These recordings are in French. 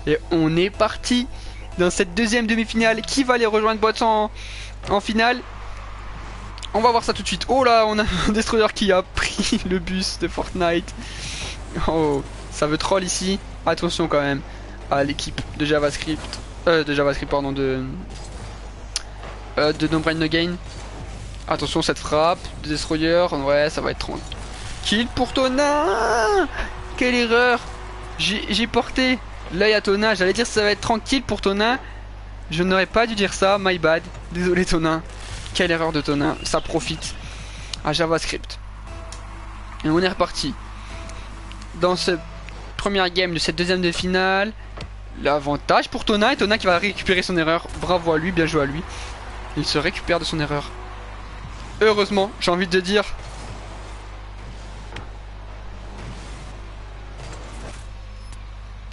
Et on est parti dans cette deuxième demi-finale. Qui va les rejoindre Bots en finale? On va voir ça tout de suite. Oh là, on a un destroyer qui a pris le bus de Fortnite. Oh, ça veut troll ici. Attention quand même à l'équipe de JavaScript. Pardon, de No Brain No Gain. Attention cette frappe de destroyer. Ouais, ça va être tranquille pour Tonin. Quelle erreur. J'ai porté l'œil à Tonin. J'allais dire ça va être tranquille pour Tonin. Je n'aurais pas dû dire ça, my bad. Désolé Tonin. Quelle erreur de Tonin. Ça profite à JavaScript. Et on est reparti. Dans cette première game de cette deuxième de finale. L'avantage pour Tonin. Et Tonin qui va récupérer son erreur. Bravo à lui, bien joué à lui. Il se récupère de son erreur. Heureusement, j'ai envie de dire.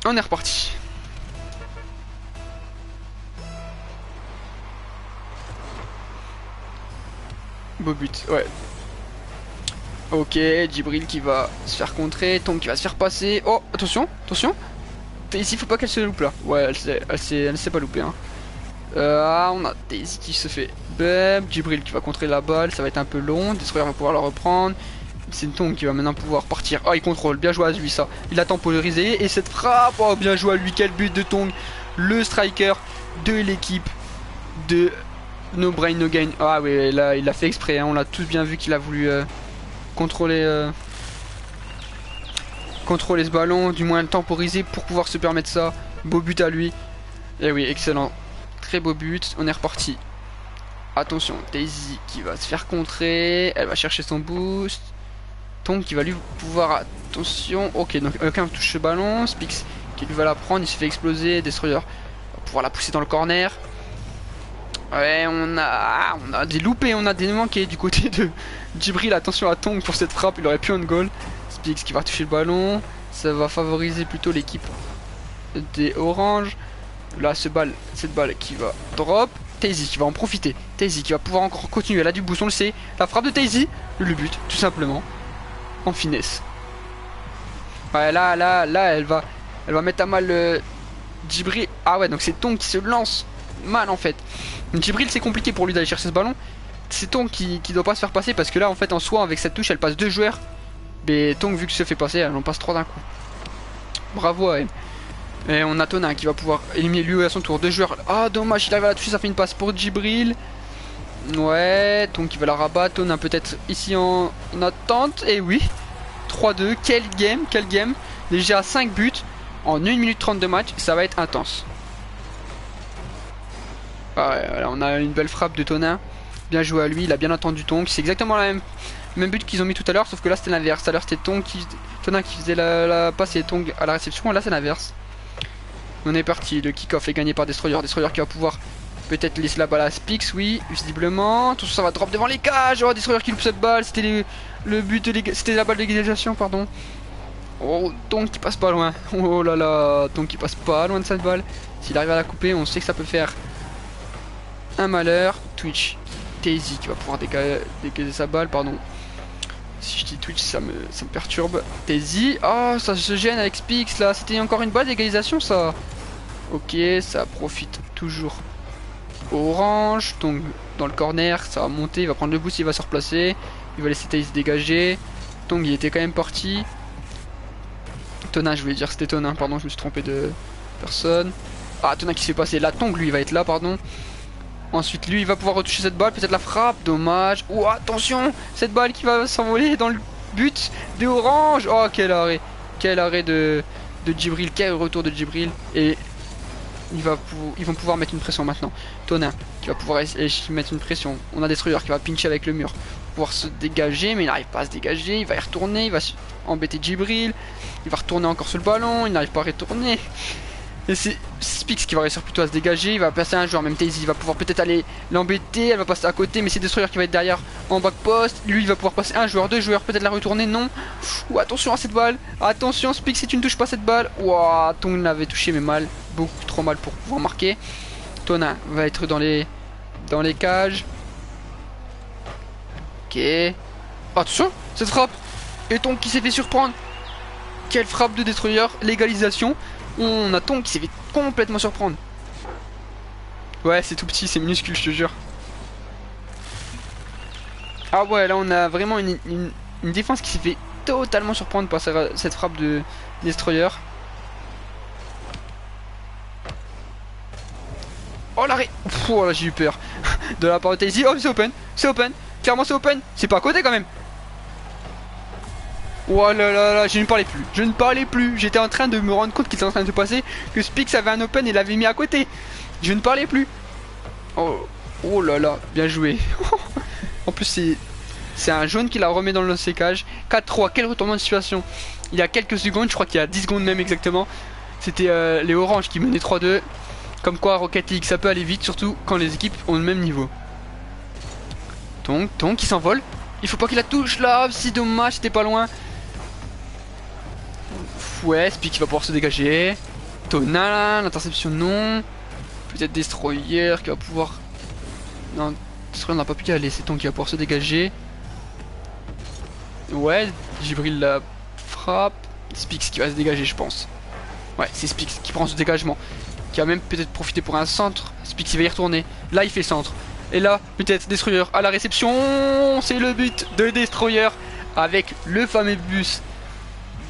On est reparti. Beau but, ouais. Ok, Djibril qui va se faire contrer, Tonk qui va se faire passer. Oh, attention, attention. Daisy, faut pas qu'elle se loupe là. Ouais, elle s'est pas loupée. Hein. On a Daisy qui se fait bub. Djibril qui va contrer la balle, ça va être un peu long. Destroyer va pouvoir la reprendre. C'est Tonk qui va maintenant pouvoir partir. Oh, il contrôle, bien joué à lui ça. Il a temporisé et cette frappe. Oh, bien joué à lui, quel but de Tonk. Le striker de l'équipe de No Brain No Gain. Ah oui, là il a fait exprès, hein. On l'a tous bien vu qu'il a voulu contrôler ce ballon, du moins le temporiser pour pouvoir se permettre ça. Beau but à lui. Et oui, excellent. Très beau but. On est reparti. Attention, Daisy qui va se faire contrer. Elle va chercher son boost. Tonk qui va lui pouvoir... Attention. Ok, donc aucun touche ce ballon. Spix qui lui va la prendre. Il se fait exploser. Destroyer va pouvoir la pousser dans le corner. Ouais, on a des loupés, on a des manqués du côté de Djibril. Attention à Tonk pour cette frappe, il aurait pu on goal. Spix qui va toucher le ballon. Ça va favoriser plutôt l'équipe des oranges. Là, cette balle qui va drop. Daisy qui va en profiter. Daisy qui va pouvoir encore continuer. Elle a du boost, on le sait. La frappe de Daisy, le but, tout simplement. En finesse. Ouais, là, elle va mettre à mal Djibril. Ah ouais, donc c'est Tonk qui se lance mal en fait. Djibril, c'est compliqué pour lui d'aller chercher ce ballon. C'est Tonk qui doit pas se faire passer parce que là, en fait, en soi, avec cette touche, elle passe deux joueurs. Mais Tonk, vu qu'il se fait passer, elle en passe trois d'un coup. Bravo à elle. Et on a Tonin qui va pouvoir éliminer lui à son tour deux joueurs. Ah, dommage, il arrive à la toucher, ça fait une passe pour Djibril. Ouais, Tonk qui va la rabattre. Tonin peut-être ici en attente. Et oui, 3-2. Quel game. Déjà 5 buts en 1 minute 30 de match. Ça va être intense. Ah ouais, voilà, on a une belle frappe de Tonin. Bien joué à lui, il a bien entendu Tonk. C'est exactement la même but qu'ils ont mis tout à l'heure, sauf que là c'était l'inverse. Tout à l'heure c'était Tonin qui faisait la passe et Tonk à la réception. Et là c'est l'inverse. On est parti, le kick-off est gagné par Destroyer. Destroyer qui va pouvoir peut-être laisser la balle à Spix, oui, visiblement. Tout ça va drop devant les cages. Oh, Destroyer qui loupe cette balle. C'était le but c'était la balle d'égalisation, pardon. Oh, Tonk qui passe pas loin. Oh là là, Tonk qui passe pas loin de cette balle. S'il arrive à la couper, on sait que ça peut faire un malheur. Twitch, Daisy qui va pouvoir dégager sa balle, pardon. Si je dis Twitch, ça me perturbe. Daisy, oh, ça se gêne avec Spix là. C'était encore une balle d'égalisation ça. Ok, ça profite toujours orange. Donc dans le corner, ça va monter. Il va prendre le boost, il va se replacer. Il va laisser Daisy dégager. Tonk il était quand même parti. Tonin, je voulais dire c'était Tonin, pardon, je me suis trompé de personne. Ah, Tonin qui se fait passer. Là, Tonk lui il va être là, pardon. Ensuite, lui, il va pouvoir retoucher cette balle. Peut-être la frappe. Dommage. Oh, attention. Cette balle qui va s'envoler dans le but de Orange. Oh, quel arrêt. Quel arrêt de Djibril. Quel retour de Djibril. Et ils vont pouvoir mettre une pression maintenant. Tonin qui va pouvoir mettre une pression. On a Destroyer qui va pincher avec le mur. Pouvoir se dégager. Mais il n'arrive pas à se dégager. Il va y retourner. Il va embêter Djibril. Il va retourner encore sur le ballon. Il n'arrive pas à retourner. Et c'est Spix qui va réussir plutôt à se dégager. Il va passer un joueur, même Daisy va pouvoir peut-être aller l'embêter. Elle va passer à côté, mais c'est Destroyer qui va être derrière en back post. Lui il va pouvoir passer un joueur, deux joueurs, peut-être la retourner. Non. Ouh, attention à cette balle. Attention Spix, si tu ne touches pas cette balle. Ouah, Tonk l'avait touché mais mal. Beaucoup trop mal pour pouvoir marquer. Tonin va être dans les cages. Ok. Attention, cette frappe. Et Tonk qui s'est fait surprendre. Quelle frappe de Destroyer. L'égalisation. On a Tonk qui s'est fait complètement surprendre. Ouais, c'est tout petit, c'est minuscule, je te jure. Ah ouais, là on a vraiment une défense qui s'est fait totalement surprendre par cette frappe de Destroyer. Oh l'arrêt. Oh là j'ai eu peur. De la part de Tazy. Oh c'est open. C'est open. Clairement c'est open. C'est pas à côté quand même. Oh là là là, je ne parlais plus. Je ne parlais plus. J'étais en train de me rendre compte qu'il était en train de se passer. Que Spix avait un open et l'avait mis à côté. Je ne parlais plus. Oh, oh là là, bien joué. En plus c'est un jaune qui la remet dans le sécage. 4-3, quel retournement de situation. Il y a quelques secondes, je crois qu'il y a 10 secondes même exactement. C'était les oranges qui menaient 3-2. Comme quoi Rocket League ça peut aller vite, surtout quand les équipes ont le même niveau. Tonk qui s'envole. Il faut pas qu'il la touche là, si dommage, c'était pas loin. Ouais, Speak qui va pouvoir se dégager. Tona, l'interception non. Peut-être Destroyer qui va pouvoir... Non, Destroyer n'a pas pu y aller, c'est Tonk qui va pouvoir se dégager. Ouais, Jibril la frappe. Spix qui va se dégager je pense. Ouais, c'est Spix qui prend ce dégagement. Qui va même peut-être profiter pour un centre. Spix il va y retourner. Là il fait centre. Et là peut-être Destroyer à la réception. C'est le but de Destroyer. Avec le fameux bus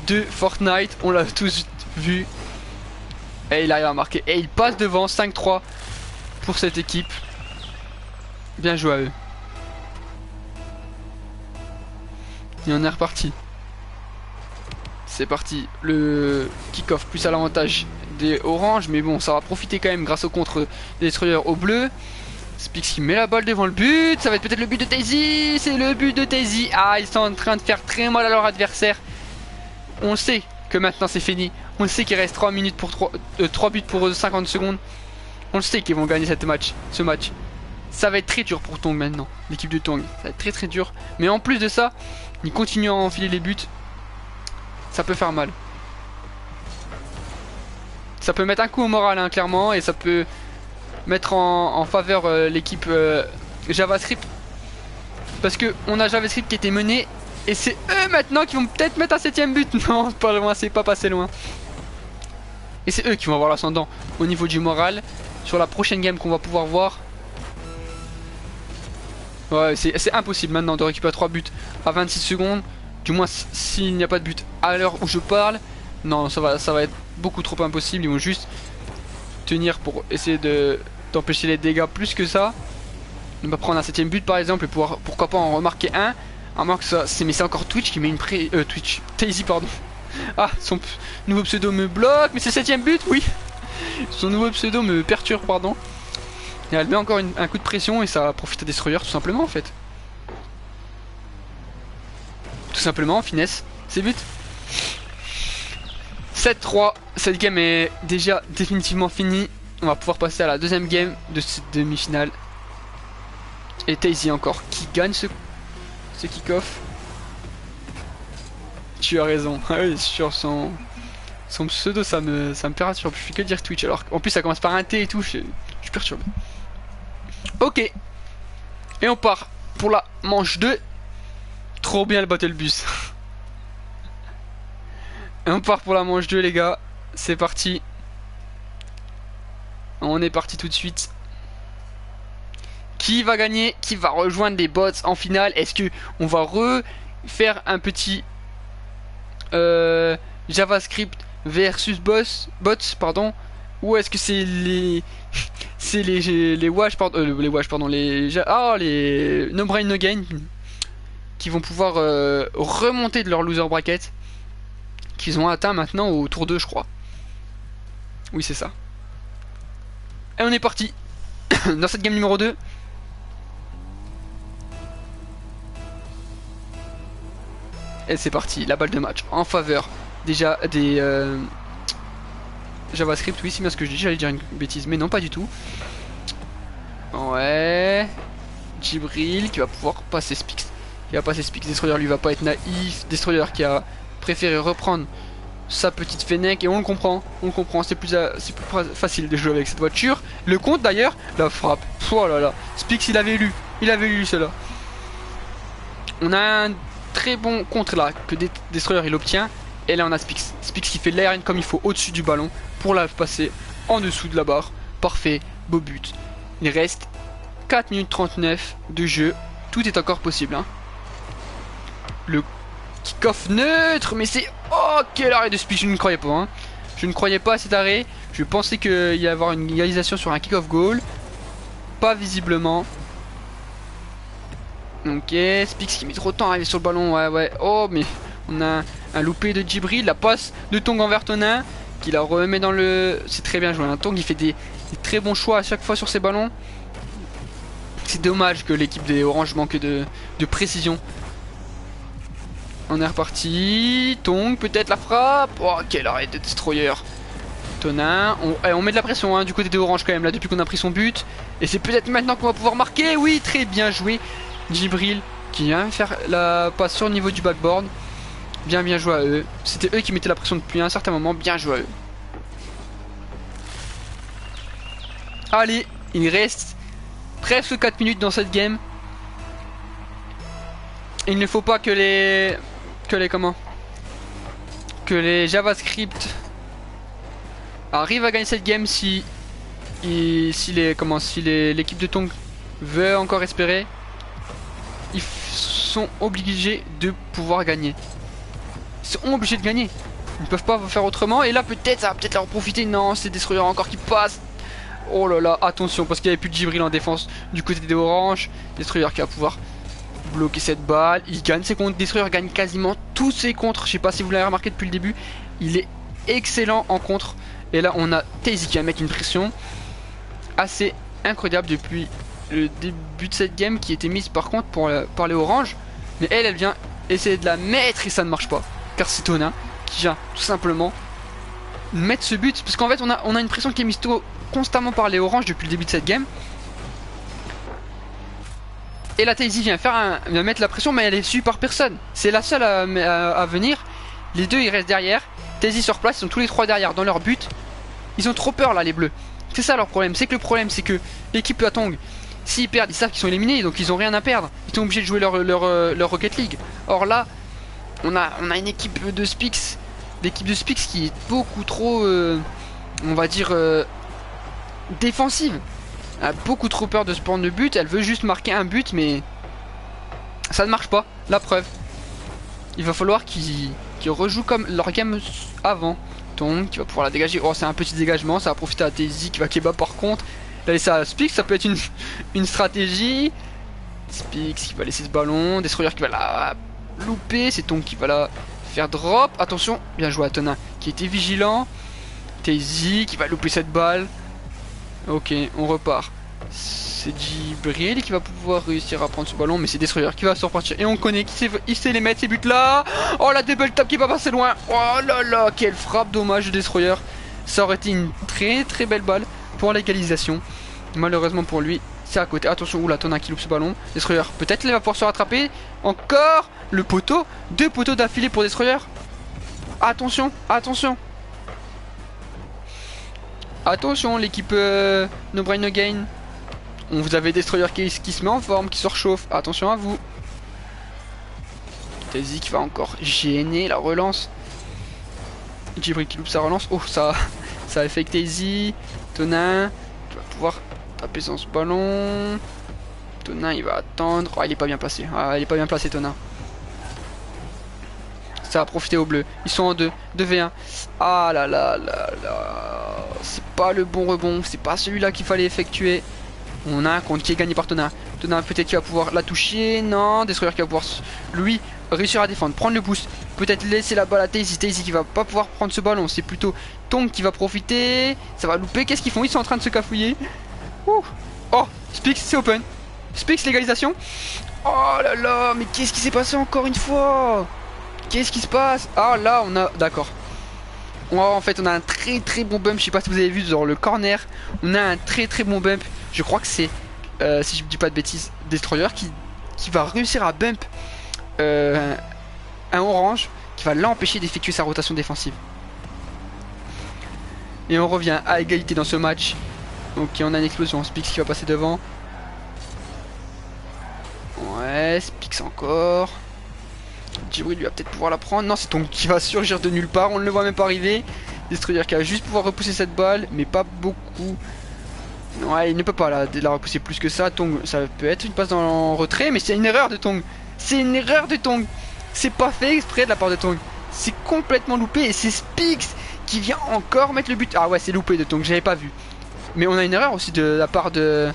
de Fortnite. On l'a tous vu. Et il arrive à marquer. Et il passe devant 5-3 pour cette équipe. Bien joué à eux. Et on est reparti. C'est parti. Le kick-off plus à l'avantage des oranges. Mais bon, ça va profiter quand même grâce au contre des destroyers au bleu. Spix qui met la balle devant le but. Ça va être peut-être le but de Tazy. C'est le but de Tazy. Ah, ils sont en train de faire très mal à leur adversaire. On sait que maintenant c'est fini. On sait qu'il reste 3 minutes pour 3 buts pour 50 secondes. On le sait qu'ils vont gagner ce match. Ça va être très dur pour Tonk maintenant. L'équipe de Tonk. Ça va être très très dur. Mais en plus de ça, ils continuent à enfiler les buts. Ça peut faire mal. Ça peut mettre un coup au moral hein, clairement. Et ça peut mettre en faveur l'équipe JavaScript. Parce que on a JavaScript qui était mené. Et c'est eux maintenant qui vont peut-être mettre un 7ème but. Non, c'est pas loin, c'est pas passé loin. Et c'est eux qui vont avoir l'ascendant au niveau du moral. Sur la prochaine game qu'on va pouvoir voir. Ouais, c'est impossible maintenant de récupérer 3 buts à 26 secondes. Du moins s'il n'y a pas de but à l'heure où je parle. Non, ça va être beaucoup trop impossible. Ils vont juste tenir pour essayer d'empêcher les dégâts plus que ça. On va prendre un 7ème but par exemple et pouvoir, pourquoi pas en remarquer un. À moins que ça, mais c'est encore Twitch qui met une Twitch, Tazy pardon. Ah, son nouveau pseudo me bloque, mais c'est 7ème but, oui. Son nouveau pseudo me perturbe, pardon. Et elle met encore un coup de pression et ça profite à Destroyer tout simplement en fait. Tout simplement, finesse, c'est but. 7-3, cette game est déjà définitivement finie. On va pouvoir passer à la deuxième game de cette demi-finale. Et Tazy encore qui gagne ce kick-off. Tu as raison. Ah oui, sur son pseudo, ça me perturbe. Je fais que dire Twitch. Alors en plus, ça commence par un T et tout. Je suis perturbé. Ok. Et on part pour la manche 2. Trop bien le battle bus. Et on part pour la manche 2, les gars. C'est parti. On est parti tout de suite. Qui va gagner? Qui va rejoindre les bots en finale? Est-ce que on va refaire un petit JavaScript versus bots pardon, ou est-ce que c'est les wash pardon les no brain no gain qui vont pouvoir remonter de leur loser bracket qu'ils ont atteint maintenant au tour 2 je crois. Oui c'est ça. Et on est parti dans cette game numéro 2. Et c'est parti, la balle de match en faveur déjà des JavaScript. Oui c'est bien ce que je dis, j'allais dire une bêtise mais non pas du tout. Ouais, Jibril qui va pouvoir passer Spix. Destroyer lui va pas être naïf. Destroyer qui a préféré reprendre sa petite fennec. Et on le comprend, c'est plus facile de jouer avec cette voiture. Le compte d'ailleurs, la frappe. Oh là là, Spix il avait lu cela. On a un très bon contre là que Destroyer il obtient. Et là on a Spix. Spix qui fait l'air comme il faut au-dessus du ballon pour la passer en dessous de la barre. Parfait, beau but. Il reste 4 minutes 39 de jeu. Tout est encore possible. Hein. Le kick-off neutre, mais c'est... Oh, quel arrêt de Spix, je ne croyais pas. Hein. Je ne croyais pas à cet arrêt. Je pensais qu'il y allait avoir une égalisation sur un kick-off goal. Pas visiblement. Ok, Spix qui met trop de temps à arriver sur le ballon. Ouais. Oh, mais on a un loupé de Djibril. La passe de Tong envers Tonin qui la remet dans le... C'est très bien joué. Hein. Tong il fait des très bons choix à chaque fois sur ses ballons. C'est dommage que l'équipe des Orange manque de précision. On est reparti. Tong, peut-être la frappe. Oh, quel arrêt de Destroyer. Tonin. On met de la pression hein, du côté des Orange quand même là depuis qu'on a pris son but. Et c'est peut-être maintenant qu'on va pouvoir marquer. Oui, très bien joué. Djibril qui vient faire la passe sur le niveau du backboard. Bien joué à eux. C'était eux qui mettaient la pression depuis un certain moment. Bien joué à eux. Allez, il reste presque 4 minutes dans cette game. Il ne faut pas que les JavaScript arrivent à gagner cette game si l'équipe de Tong veut encore espérer. Ils sont obligés de pouvoir gagner. Ils sont obligés de gagner. Ils ne peuvent pas faire autrement. Et là peut-être ça va peut-être leur profiter. Non, c'est Destroyer encore qui passe. Oh là là, attention parce qu'il n'y avait plus de Djibril en défense du côté des Orange. Destroyer qui va pouvoir bloquer cette balle. Il gagne ses contres. Destroyer gagne quasiment tous ses contres. Je sais pas si vous l'avez remarqué depuis le début. Il est excellent en contre. Et là on a TaZy qui va mettre une pression assez incroyable depuis le début de cette game, qui était mise par contre par les Orange. Mais elle vient essayer de la mettre et ça ne marche pas. Car c'est Tonin qui vient tout simplement mettre ce but. Parce qu'en fait on a une pression qui est mise constamment par les Orange depuis le début de cette game. Et la TaZy vient mettre la pression, mais elle est suivie par personne. C'est la seule à venir. Les deux ils restent derrière. TaZy sur place, ils sont tous les trois derrière dans leur but. Ils ont trop peur là les bleus. C'est ça leur problème. C'est que l'équipe à Tong, s'ils perdent, ils savent qu'ils sont éliminés, donc ils ont rien à perdre. Ils sont obligés de jouer leur Rocket League. Or là, on a une équipe de Spix, l'équipe de Spix qui est beaucoup trop, on va dire, défensive. Elle a beaucoup trop peur de se prendre le but. Elle veut juste marquer un but, mais ça ne marche pas. La preuve. Il va falloir qu'ils rejouent comme leur game avant. Tong qui va pouvoir la dégager. Oh, c'est un petit dégagement. Ça va profiter à TaZy qui va kebab par contre. Là, ça à Spix. Ça peut être une stratégie. Spix qui va laisser ce ballon. Destroyer qui va la louper. C'est Tong qui va la faire drop. Attention. Bien joué à Tonin qui était vigilant. TaZy qui va louper cette balle. Ok, on repart. C'est Djibril qui va pouvoir réussir à prendre ce ballon, mais c'est Destroyer qui va se repartir. Et on connaît il sait les mettre ces buts là. Oh, la double tap qui va passer loin. Oh là là, quelle frappe, dommage de Destroyer. Ça aurait été une très belle balle pour l'égalisation. Malheureusement pour lui, c'est à côté. Attention, oula, Tonin qui loupe ce ballon. Destroyer, peut-être il va pouvoir se rattraper. Encore le poteau. 2 poteaux d'affilée pour Destroyer. Attention. Attention l'équipe No Brain No Gain. On vous avait Destroyer qui se met en forme, qui se réchauffe. Attention à vous. TaZy qui va encore gêner la relance. Djibril qui loupe sa relance. Oh, ça affecte TaZy. Tonin qui va pouvoir taper dans ce ballon. Tonin il va attendre. Oh, il est pas bien placé. Ah, il est pas bien placé Tonin. Ça va profiter aux bleus. Ils sont en 2v1. Ah là là là là. C'est pas le bon rebond. C'est pas celui-là qu'il fallait effectuer. On a un compte qui est gagné par Tonin. Tonin peut-être qu'il va pouvoir la toucher. Non, Destroyer qui va pouvoir lui réussir à défendre. Prendre le boost. Peut-être laisser la balle à TaZy. TaZy qui va pas pouvoir prendre ce ballon. C'est plutôt Tong qui va profiter. Ça va louper. Qu'est-ce qu'ils font? Ils sont en train de se cafouiller. Ouh. Oh, Spix c'est open. Spix légalisation. Oh là là. Mais qu'est-ce qui s'est passé encore une fois? Qu'est-ce qui se passe? Ah là on a... D'accord. En fait on a un très bon bump. Je sais pas si vous avez vu dans le corner. On a un très bon bump. Je crois que c'est si je dis pas de bêtises, Destroyer qui va réussir à bump un Orange, qui va l'empêcher d'effectuer sa rotation défensive. Et on revient à égalité dans ce match. Ok, on a une explosion. Spix qui va passer devant. Ouais, Spix encore. Djibril lui va peut-être pouvoir la prendre. Non, c'est Tong qui va surgir de nulle part. On ne le voit même pas arriver. Destroyer qui va juste pouvoir repousser cette balle, mais pas beaucoup. Ouais, il ne peut pas la repousser plus que ça. Tong, ça peut être une passe dans le retrait, mais c'est une erreur de Tong. C'est une erreur de Tong. C'est pas fait exprès de la part de Tong. C'est complètement loupé et c'est Spix qui vient encore mettre le but. Ah ouais, c'est loupé de Tong, j'avais pas vu. Mais on a une erreur aussi de la part de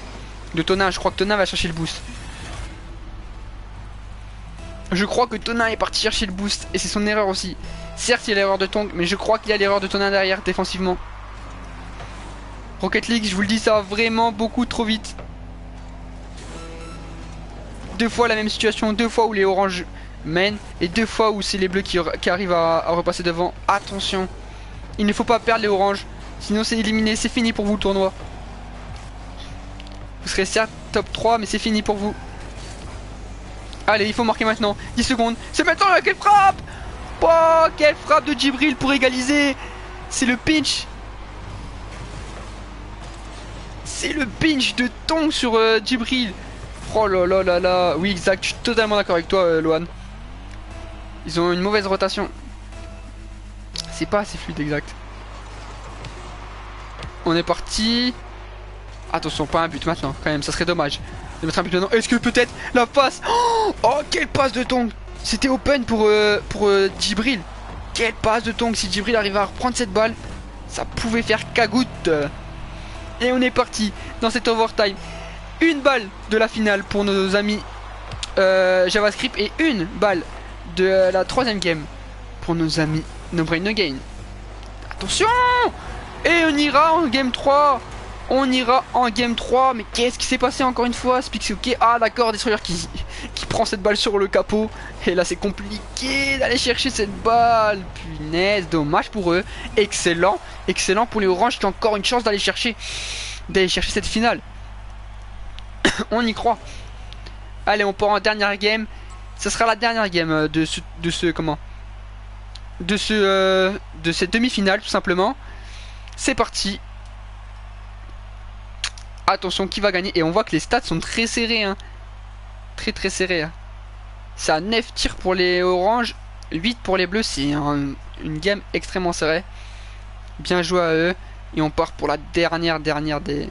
Tonin. Je crois que Tonin va chercher le boost. Je crois que Tonin est parti chercher le boost et c'est son erreur aussi. Certes, il y a l'erreur de Tong, mais je crois qu'il y a l'erreur de Tonin derrière défensivement. Rocket League, je vous le dis, ça va vraiment beaucoup trop vite. Deux fois la même situation, deux fois où les oranges mènent et deux fois où c'est les bleus qui arrivent à repasser devant. Attention, il ne faut pas perdre les oranges, sinon c'est éliminé, c'est fini pour vous le tournoi. Vous serez certes top 3, mais c'est fini pour vous. Allez, il faut marquer maintenant. 10 secondes. C'est maintenant, quelle frappe! Oh, quelle frappe de Djibril pour égaliser! C'est le pinch. C'est le pinch de Tong sur Djibril. Oh là là là là. Oui, exact. Je suis totalement d'accord avec toi, Lohan. Ils ont une mauvaise rotation. C'est pas assez fluide, exact. On est parti. Attention, pas un but maintenant, quand même. Ça serait dommage de mettre un but maintenant. Est-ce que peut-être la passe? Oh, quelle passe de Tong! C'était open pour Djibril. Quelle passe de Tong! Si Djibril arrivait à reprendre cette balle, ça pouvait faire cagoute. Et on est parti dans cet overtime. Une balle de la finale pour nos amis JavaScript et une balle de la troisième game pour nos amis No Brain No Gain. Attention! Et on ira en game 3. On ira en game 3. Mais qu'est-ce qui s'est passé encore une fois? Spix, ok. Ah d'accord, Destroyer qui prend cette balle sur le capot. Et là c'est compliqué d'aller chercher cette balle. Punaise, dommage pour eux. Excellent. Excellent pour les oranges qui ont encore une chance d'aller chercher cette finale. On y croit. Allez, on part en dernière game. Ce sera la dernière game de cette demi-finale tout simplement. C'est parti. Attention, qui va gagner? Et on voit que les stats sont très serrés, hein. Très très serrés, hein. C'est à 9 tirs pour les oranges, 8 pour les bleus. C'est une game extrêmement serrée. Bien joué à eux. Et on part pour la dernière des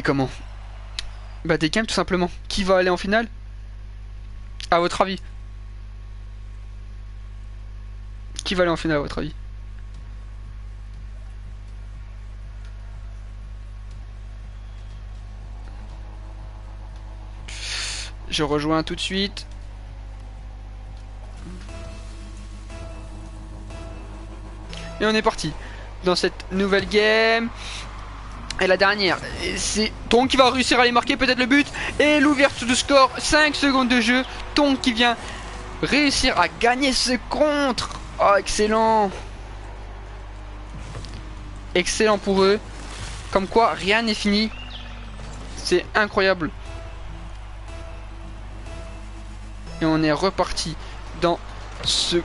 comment? Bah des games tout simplement. Qui va aller en finale? À votre avis? Qui va aller en finale à votre avis? Je rejoins tout de suite. Et on est parti dans cette nouvelle game. Et la dernière, c'est Tong qui va réussir à aller marquer peut-être le but. Et l'ouverture de score, 5 secondes de jeu. Tong qui vient réussir à gagner ce contre. Oh, excellent. Excellent pour eux. Comme quoi, rien n'est fini. C'est incroyable. Et on est reparti dans ce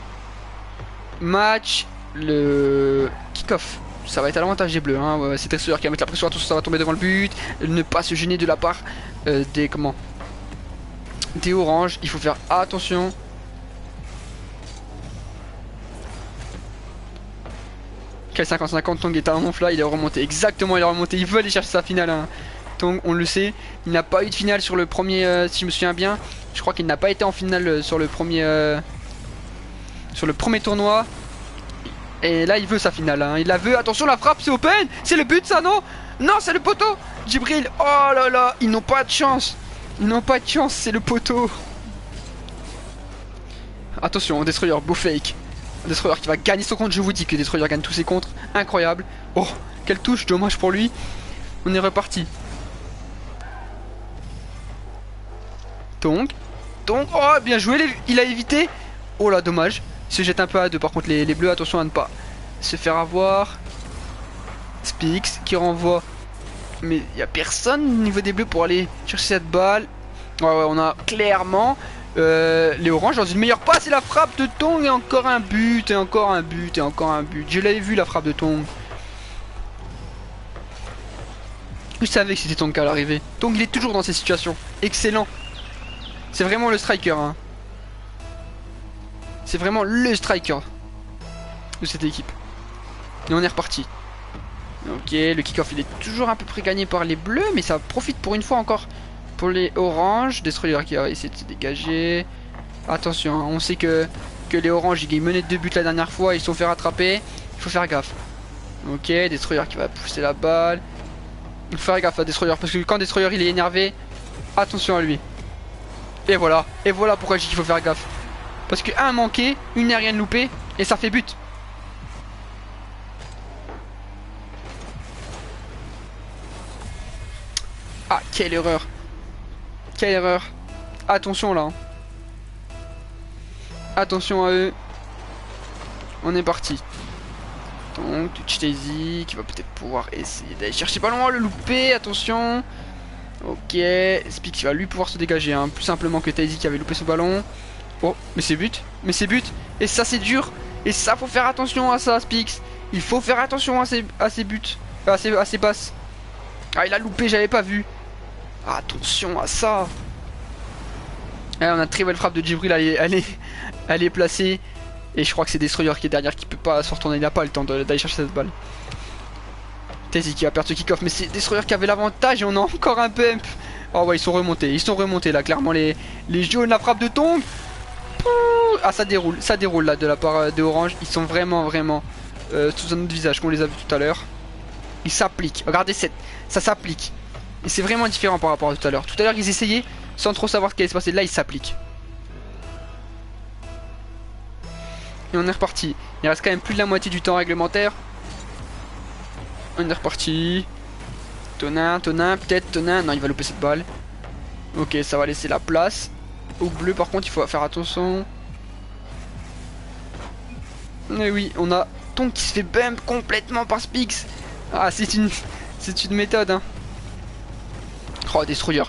match. Le kick-off. Ça va être à l'avantage des bleus, hein. C'est Destroyer qui va mettre la pression, attention, ça va tomber devant le but. Ne pas se gêner de la part des oranges. Il faut faire attention. Quel 50-50, Tong est à un monf là, il est remonté. Exactement, il est remonté. Il veut aller chercher sa finale, hein. Tong, on le sait. Il n'a pas eu de finale sur le premier, si je me souviens bien. Je crois qu'il n'a pas été en finale sur le premier tournoi. Et là il veut sa finale, hein. Il la veut, attention la frappe, c'est open. C'est le but ça, non? Non, c'est le poteau. Djibril, oh là là, ils n'ont pas de chance. Ils n'ont pas de chance, c'est le poteau. Attention, Destroyer, beau fake. Destroyer qui va gagner son compte, je vous dis que Destroyer gagne tous ses contres. Incroyable. Oh, quelle touche, dommage pour lui. On est reparti. Tong, oh bien joué, il a évité. Oh là, dommage. Il se jette un peu à deux. Par contre les bleus, attention à ne pas se faire avoir. Spix qui renvoie. Mais il n'y a personne au niveau des bleus pour aller chercher cette balle. Ouais, on a clairement les oranges dans une meilleure passe. Et la frappe de Tong. Et encore un but. Et encore un but. Et encore un but. Je l'avais vu la frappe de Tong. Je savais que c'était Tong à l'arrivée. Tong il est toujours dans ces situations. Excellent. C'est vraiment le striker, hein. C'est vraiment le striker de cette équipe. Et on est reparti. Ok, le kick-off il est toujours à peu près gagné par les bleus, mais ça profite pour une fois encore pour les oranges. Destroyer qui va essayer de se dégager. Attention, hein, on sait que les oranges ils menaient de 2 buts la dernière fois, ils se sont fait rattraper. Il faut faire gaffe. Ok, Destroyer qui va pousser la balle. Il faut faire gaffe à Destroyer parce que quand Destroyer il est énervé, attention à lui. Et voilà pourquoi je dis qu'il faut faire gaffe. Parce que un manqué, une aérienne loupée et ça fait but. Ah, quelle erreur. Quelle erreur. Attention là. Attention à eux. On est parti. Donc, Daisy qui va peut-être pouvoir essayer d'aller chercher le ballon, le louper, attention. Ok, Spix qui va lui pouvoir se dégager, hein, plus simplement que Daisy qui avait loupé son ballon. Oh, mais c'est but, et ça c'est dur, et ça faut faire attention à ça, Spix. Il faut faire attention à ses buts, à ses passes. Ah, il a loupé, j'avais pas vu. Attention à ça. Ah, on a une très belle frappe de Djibril, elle est placée. Et je crois que c'est Destroyer qui est derrière, qui peut pas se retourner, il n'a pas le temps d'aller chercher cette balle. Daisy qui va perdre ce kick-off, mais c'est Destroyer qui avait l'avantage et on a encore un pump. Oh ouais, ils sont remontés là, clairement les jaunes, la frappe de Tongue. Ah, ça déroule là de la part de Orange. Ils sont vraiment sous un autre visage qu'on les a vu tout à l'heure. Ils s'appliquent, regardez ça s'applique. Et c'est vraiment différent par rapport à tout à l'heure. Tout à l'heure ils essayaient sans trop savoir ce qui allait se passer, là ils s'appliquent. Et on est reparti. Il reste quand même plus de la moitié du temps réglementaire. On est reparti. Tonin, peut-être Tonin. Non, il va louper cette balle. Ok, ça va laisser la place. Au bleu, par contre, il faut faire attention. Et oui, on a Tongue qui se fait bump complètement par Spix. Ah, c'est une méthode, hein. Oh, Destroyer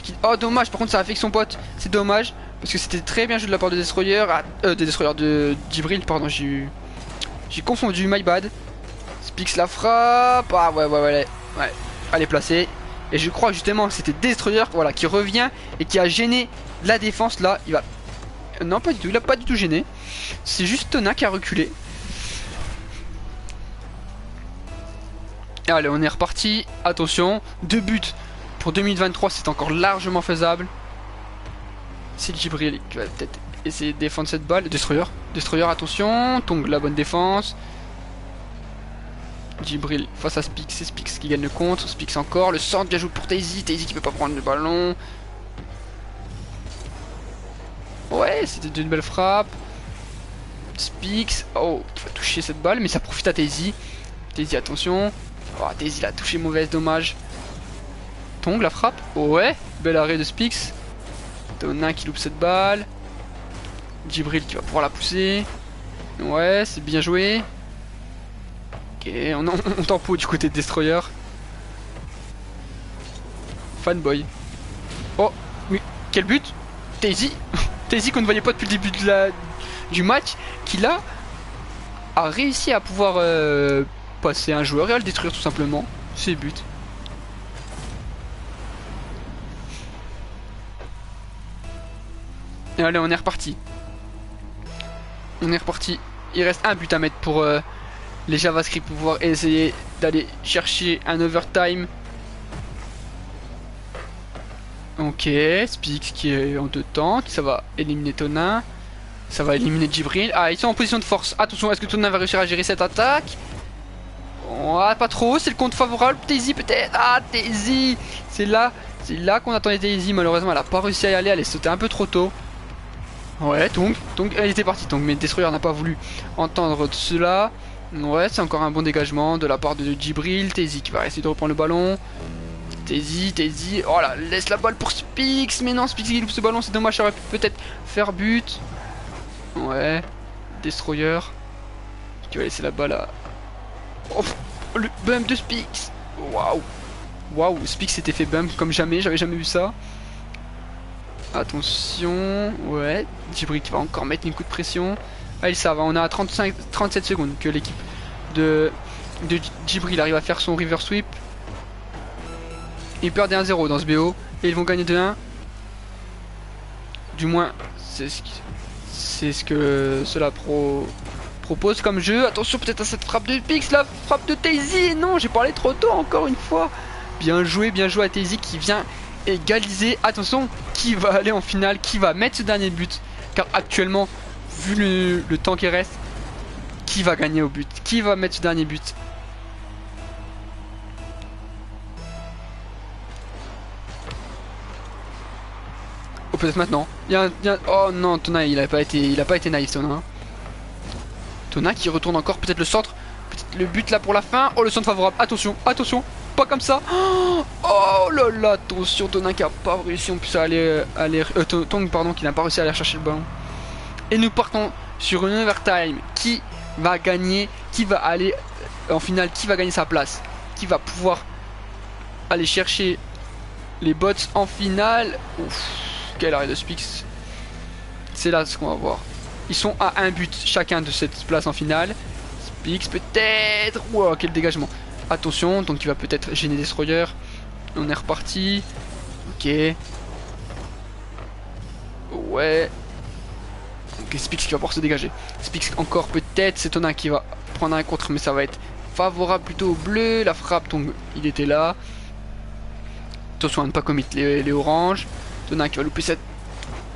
qui... Oh, dommage, par contre, ça a fait que son pote. C'est dommage. Parce que c'était très bien joué de la part de Destroyer. De Djibril, pardon, j'ai confondu, my bad. Spix la frappe. Ah ouais. Elle est placée. Et je crois justement que c'était Destroyer, voilà, qui revient et qui a gêné la défense. Là, il va... Non, pas du tout, il a pas du tout gêné. C'est juste Tonin qui a reculé. Allez, on est reparti. Attention, 2 buts pour 2023, c'est encore largement faisable. C'est Djibril qui va peut-être essayer de défendre cette balle. Destroyer, attention. Tongue, la bonne défense. Djibril face à Spix, c'est Spix qui gagne le contre. Spix encore, le centre bien joué pour Daisy qui peut pas prendre le ballon. Ouais, c'était une belle frappe. Spix, oh, qui va toucher cette balle, mais ça profite à Daisy. Daisy, attention. Oh, Daisy l'a touché, mauvaise, dommage. Tongue, la frappe, ouais, bel arrêt de Spix. Tonin qui loupe cette balle. Djibril qui va pouvoir la pousser. Ouais, c'est bien joué. Ok, on tempo du côté de Destroyer. Fanboy. Oh, oui, quel but. Daisy qu'on ne voyait pas depuis le début du match. Qui là a réussi à pouvoir passer un joueur et à le détruire tout simplement. C'est but. Et allez, on est reparti. Il reste un but à mettre pour les JavaScript pour pouvoir essayer d'aller chercher un overtime. Ok, Spix qui est en 2 temps, ça va éliminer Tonin. Ça va éliminer Djibril. Ah, ils sont en position de force. Attention, est-ce que Tonin va réussir à gérer cette attaque? Oh, pas trop, c'est le compte favorable. Daisy peut-être. Ah, Daisy. C'est là qu'on attendait Daisy. Malheureusement, elle a pas réussi à y aller. Elle est sautée un peu trop tôt. Ouais, Tongue, elle était partie Tongue, mais Destroyer n'a pas voulu entendre cela. Ouais, c'est encore un bon dégagement de la part de Djibril. Daisy qui va essayer de reprendre le ballon. Daisy, oh là, laisse la balle pour Spix. Mais non, Spix qui loupe ce ballon, c'est dommage, ça aurait pu peut-être faire but. Ouais, Destroyer qui va laisser la balle à... Oh, le bump de Spix. Waouh, Spix s'était fait bump comme jamais, j'avais jamais vu ça. Attention, ouais, Djibril qui va encore mettre une coup de pression. Allez, ça va, on a à 37 secondes que l'équipe de Djibril arrive à faire son river sweep. Ils perdent 1-0 dans ce BO et ils vont gagner 2-1. Du moins, c'est C'est ce que cela propose comme jeu. Attention peut-être à cette frappe de Pix, la frappe de Tazy. Non, j'ai parlé trop tôt encore une fois. Bien joué à Tazy qui vient égaliser. Attention, qui va aller en finale, qui va mettre ce dernier but. Car actuellement, vu le temps qui reste, qui va gagner au but? Qui va mettre ce dernier but? Oh, peut-être maintenant. Oh non, Tona, il a pas été naïf, Tona. Tona qui retourne encore, peut-être le centre. Peut-être le but là pour la fin. Oh, le centre favorable. Attention, attention. Pas comme ça. Oh là là, attention, Tona qui a pas réussi en plus à Tong, pardon, qui n'a pas réussi à aller chercher le ballon. Et nous partons sur une overtime. Qui va gagner? Qui va aller en finale? Qui va gagner sa place? Qui va pouvoir aller chercher les bots en finale? Ouf, quel arrêt de Spix. C'est là ce qu'on va voir. Ils sont à un but chacun de cette place en finale. Spix peut-être. Wow, quel dégagement. Attention, donc il va peut-être gêner Destroyer. On est reparti. Ok. Ouais. Ok, Spix qui va pouvoir se dégager. Spix encore peut-être. C'est Tona qui va prendre un contre, mais ça va être favorable plutôt au bleu. La frappe, donc il était là. Attention à ne pas commit les oranges. Tona qui va louper cette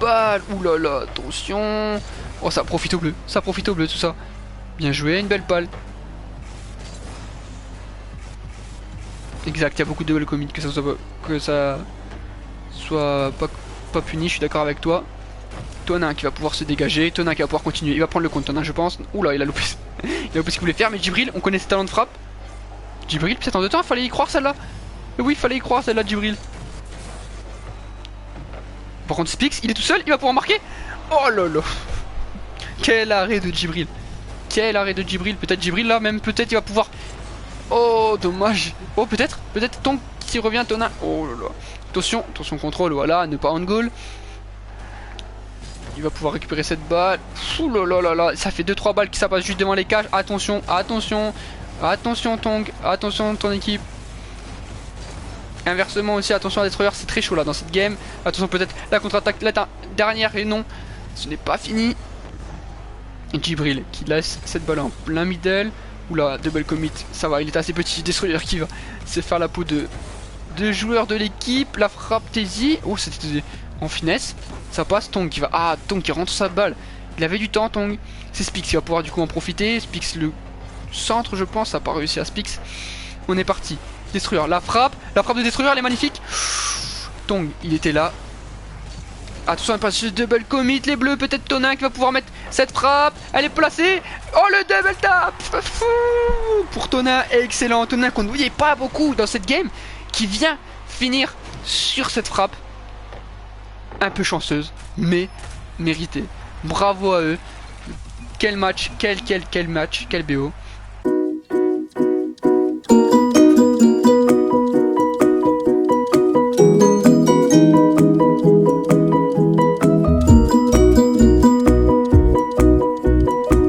balle. Ouh là là, attention. Oh, ça profite au bleu. Ça profite au bleu tout ça. Bien joué, une belle balle. Exact, il y a beaucoup de double commit, que ça soit pas puni, je suis d'accord avec toi. Tona qui va pouvoir se dégager, Tona qui va pouvoir continuer, il va prendre le compte, Tona je pense. Oula, il a loupé il a loupé ce qu'il voulait faire, mais Djibril, on connaît ses talents de frappe. Djibril, peut-être en deux temps, fallait y croire celle-là. Oui, fallait y croire celle-là, Djibril. Par contre Spix, il est tout seul, il va pouvoir marquer. Oh là là. Quel arrêt de Djibril. Quel arrêt de Djibril, peut-être Djibril là, même peut-être il va pouvoir... Oh, dommage. Oh, peut-être Tong qui revient, Tona. Oh là là. Attention, attention contrôle, voilà, ne pas on goal. Il va pouvoir récupérer cette balle. Ouh là là là là. Ça fait 2-3 balles qui s'apassent juste devant les cages. Attention, attention. Attention Tong. Attention ton équipe. Inversement aussi, attention à Destroyer, c'est très chaud là dans cette game. Attention peut-être la contre-attaque, la dernière et non. Ce n'est pas fini. Djibril qui laisse cette balle en plein middle. Oula, double commit, ça va, il est assez petit. Destroyer qui va se faire la peau de joueurs de l'équipe. La frappe Tazy. Oh, c'était en finesse. Ça passe, Tong qui va. Ah, Tong qui rentre sa balle. Il avait du temps, Tong. C'est Spix qui va pouvoir du coup en profiter. Spix le centre, je pense. Ça n'a pas réussi à Spix. On est parti. Destroyer, la frappe de Destroyer, elle est magnifique. Tong, il était là. Attention à ne pas se double commit, les bleus, peut-être Tona qui va pouvoir mettre cette frappe. Elle est placée. Oh, le double tap pour Tona, excellent. Tona qu'on ne voyait pas beaucoup dans cette game, qui vient finir sur cette frappe. Un peu chanceuse, mais méritée. Bravo à eux. Quel match, quel match, quel BO.